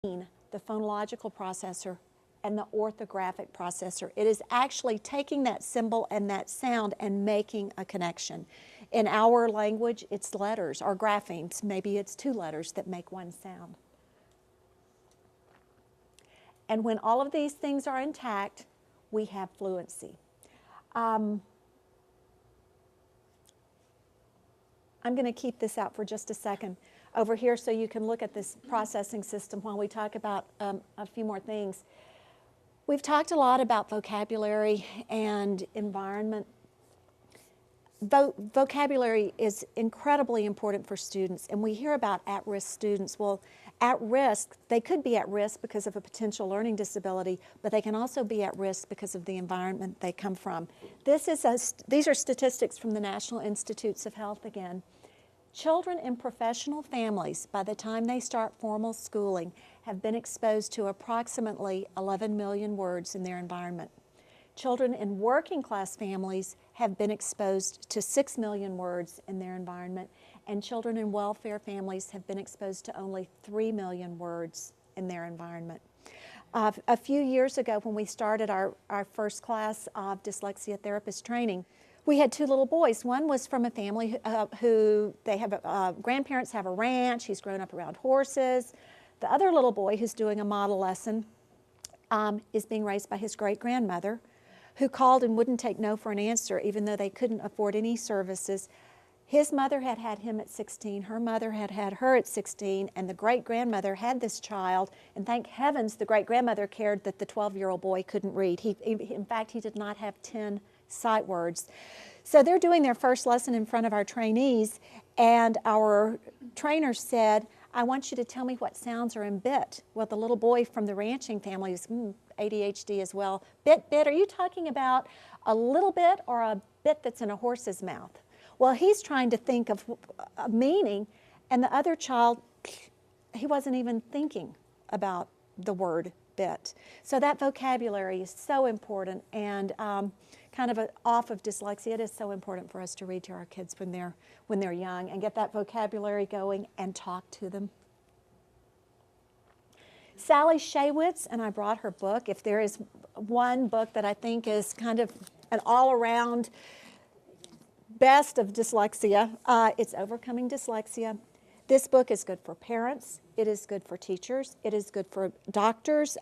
the phonological processor and the orthographic processor. It is actually taking that symbol and that sound and making a connection. In our language, it's letters or graphemes. Maybe it's two letters that make one sound. And when all of these things are intact, we have fluency. I'm going to keep this out for just a second over here so you can look at this processing system while we talk about a few more things. We've talked a lot about vocabulary and environment. Vocabulary is incredibly important for students, and we hear about at-risk students. Well, at risk, they could be at risk because of a potential learning disability, but they can also be at risk because of the environment they come from. These are statistics from the National Institutes of Health again. Children in professional families, by the time they start formal schooling, have been exposed to approximately 11 million words in their environment. Children in working class families have been exposed to 6 million words in their environment, and children in welfare families have been exposed to only 3 million words in their environment. A few years ago, when we started our first class of dyslexia therapist training, we had two little boys. One was from a family who they have grandparents have a ranch. He's grown up around horses. The other little boy, who's doing a model lesson, is being raised by his great-grandmother, who called and wouldn't take no for an answer, even though they couldn't afford any services. His mother had had him at 16, her mother had had her at 16, and the great-grandmother had this child, and thank heavens the great-grandmother cared that the 12-year-old boy couldn't read. In fact, he did not have 10 sight words. So they're doing their first lesson in front of our trainees, and our trainer said, I want you to tell me what sounds are in bit. Well, the little boy from the ranching family is ADHD as well. Bit, are you talking about a little bit or a bit that's in a horse's mouth? Well, he's trying to think of a meaning, and the other child, he wasn't even thinking about the word bit. So that vocabulary is so important, and kind of off of dyslexia, it is so important for us to read to our kids when they're young and get that vocabulary going and talk to them. Sally Shaywitz, and I brought her book. If there is one book that I think is kind of an all-around best of dyslexia, it's Overcoming Dyslexia. This book is good for parents, it is good for teachers, it is good for doctors.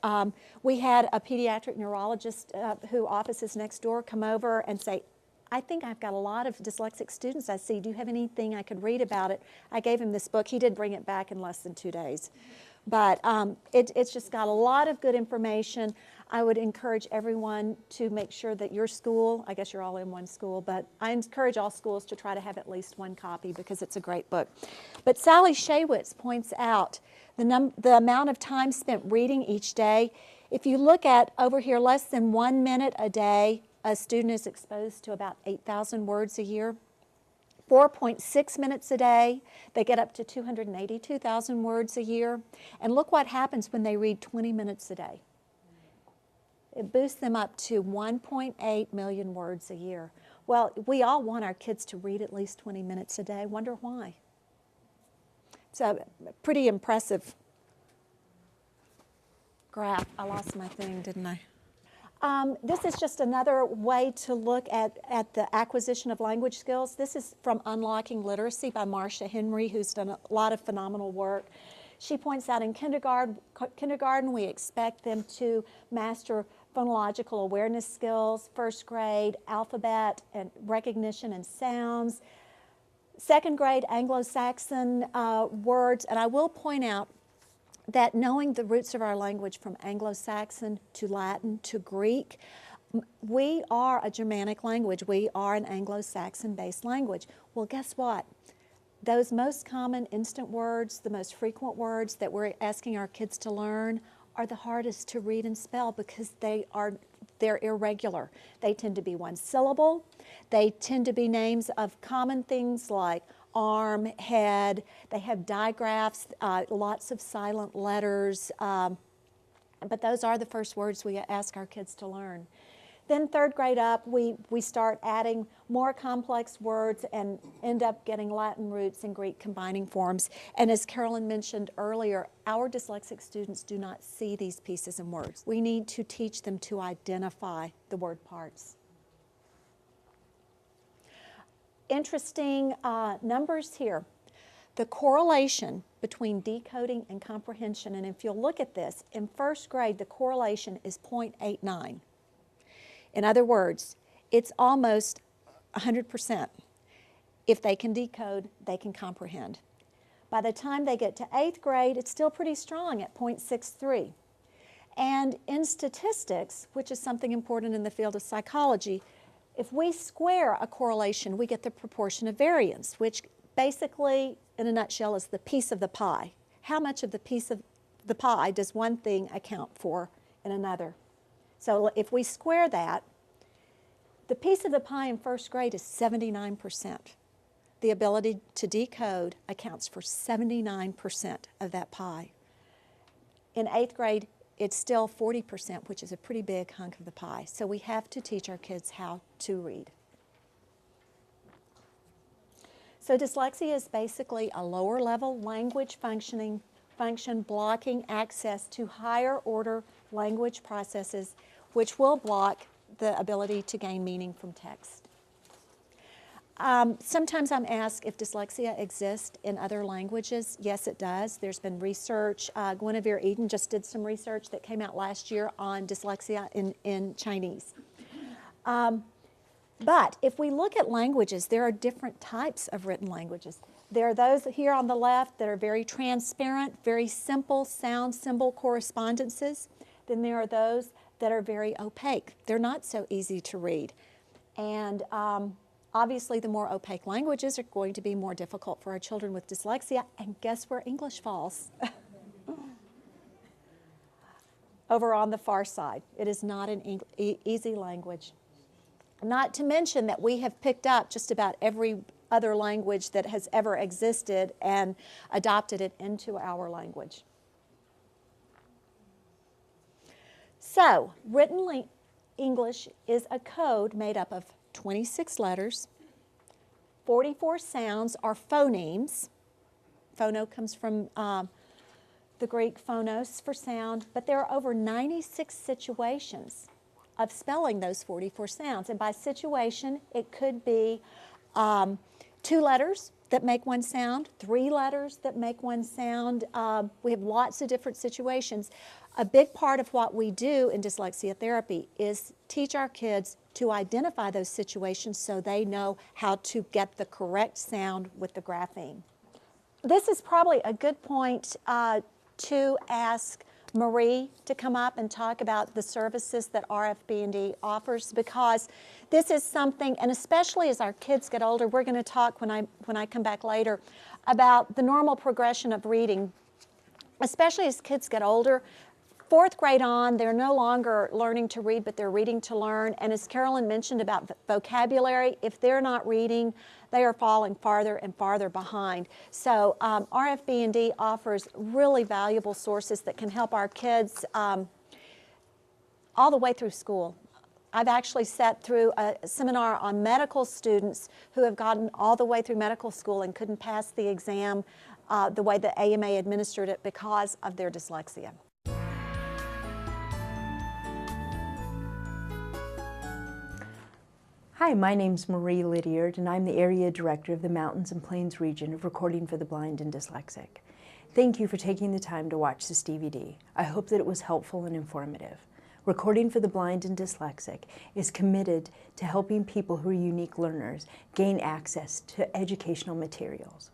We had a pediatric neurologist who offices next door come over and say, I think I've got a lot of dyslexic students I see. Do you have anything I could read about it? I gave him this book. He did bring it back in less than 2 days. But it's just got a lot of good information. I would encourage everyone to make sure that your school, I guess you're all in one school, but I encourage all schools to try to have at least one copy because it's a great book. But Sally Shaywitz points out the amount of time spent reading each day. If you look at over here, less than 1 minute a day, a student is exposed to about 8,000 words a year. 4.6 minutes a day, they get up to 282,000 words a year. And look what happens when they read 20 minutes a day. It boosts them up to 1.8 million words a year. Well, we all want our kids to read at least 20 minutes a day. Wonder why? It's a pretty impressive graph. I lost my thing, didn't I? This is just another way to look at the acquisition of language skills. This is from Unlocking Literacy by Marcia Henry, who's done a lot of phenomenal work. She points out in kindergarten we expect them to master phonological awareness skills, first grade, alphabet and recognition and sounds, second grade Anglo-Saxon words, and I will point out that knowing the roots of our language from Anglo-Saxon to Latin to Greek, we are a Germanic language. We are an Anglo-Saxon based language. Well, guess what? Those most common instant words, the most frequent words that we're asking our kids to learn are the hardest to read and spell because they're irregular. They tend to be one syllable. They tend to be names of common things like arm, head. They have digraphs, lots of silent letters, but those are the first words we ask our kids to learn. Then third grade up, we start adding more complex words and end up getting Latin roots and Greek combining forms. And as Carolyn mentioned earlier, our dyslexic students do not see these pieces and words. We need to teach them to identify the word parts. Interesting numbers here. The correlation between decoding and comprehension, and if you'll look at this, in first grade the correlation is 0.89. In other words, it's almost 100%. If they can decode, they can comprehend. By the time they get to 8th grade, it's still pretty strong at 0.63. And in statistics, which is something important in the field of psychology, if we square a correlation, we get the proportion of variance, which basically, in a nutshell, is the piece of the pie. How much of the piece of the pie does one thing account for in another? So if we square that, the piece of the pie in first grade is 79%. The ability to decode accounts for 79% of that pie. In 8th grade, it's still 40%, which is a pretty big hunk of the pie. So we have to teach our kids how to read. So dyslexia is basically a lower level language function blocking access to higher order language processes, which will block the ability to gain meaning from text. Sometimes I'm asked if dyslexia exists in other languages. Yes, it does. There's been research. Guinevere Eden just did some research that came out last year on dyslexia in Chinese. But if we look at languages, there are different types of written languages. There are those here on the left that are very transparent, very simple sound symbol correspondences. Then there are those that are very opaque. They're not so easy to read. And obviously, the more opaque languages are going to be more difficult for our children with dyslexia. And guess where English falls? Over on the far side. It is not an easy language. Not to mention that we have picked up just about every other language that has ever existed and adopted it into our language. So, written English is a code made up of 26 letters, 44 sounds are phonemes. Phono comes from the Greek phonos for sound, but there are over 96 situations of spelling those 44 sounds. And by situation, it could be 2 letters that make one sound, 3 letters that make one sound. We have lots of different situations. A big part of what we do in dyslexia therapy is teach our kids to identify those situations so they know how to get the correct sound with the grapheme. This is probably a good point to ask Marie to come up and talk about the services that RFB&D offers, because this is something, and especially as our kids get older, we're going to talk when I come back later about the normal progression of reading, especially as kids get older. 4th grade on, they're no longer learning to read, but they're reading to learn. And as Carolyn mentioned about vocabulary, if they're not reading, they are falling farther and farther behind. So RFB&D offers really valuable sources that can help our kids all the way through school. I've actually sat through a seminar on medical students who have gotten all the way through medical school and couldn't pass the exam the way the AMA administered it because of their dyslexia. Hi, my name's Marie Lydiard, and I'm the Area Director of the Mountains and Plains region of Recording for the Blind and Dyslexic. Thank you for taking the time to watch this DVD. I hope that it was helpful and informative. Recording for the Blind and Dyslexic is committed to helping people who are unique learners gain access to educational materials.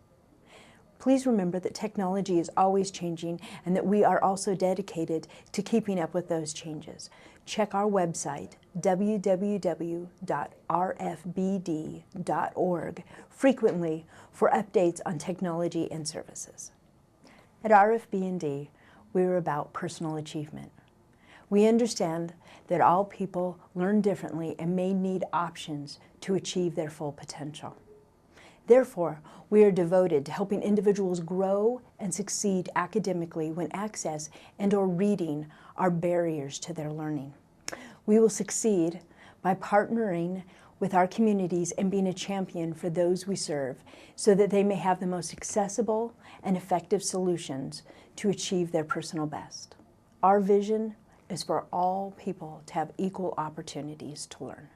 Please remember that technology is always changing and that we are also dedicated to keeping up with those changes. Check our website, www.rfbd.org, frequently for updates on technology and services. At RFB&D, we're about personal achievement. We understand that all people learn differently and may need options to achieve their full potential. Therefore, we are devoted to helping individuals grow and succeed academically when access and/or reading are barriers to their learning. We will succeed by partnering with our communities and being a champion for those we serve so that they may have the most accessible and effective solutions to achieve their personal best. Our vision is for all people to have equal opportunities to learn.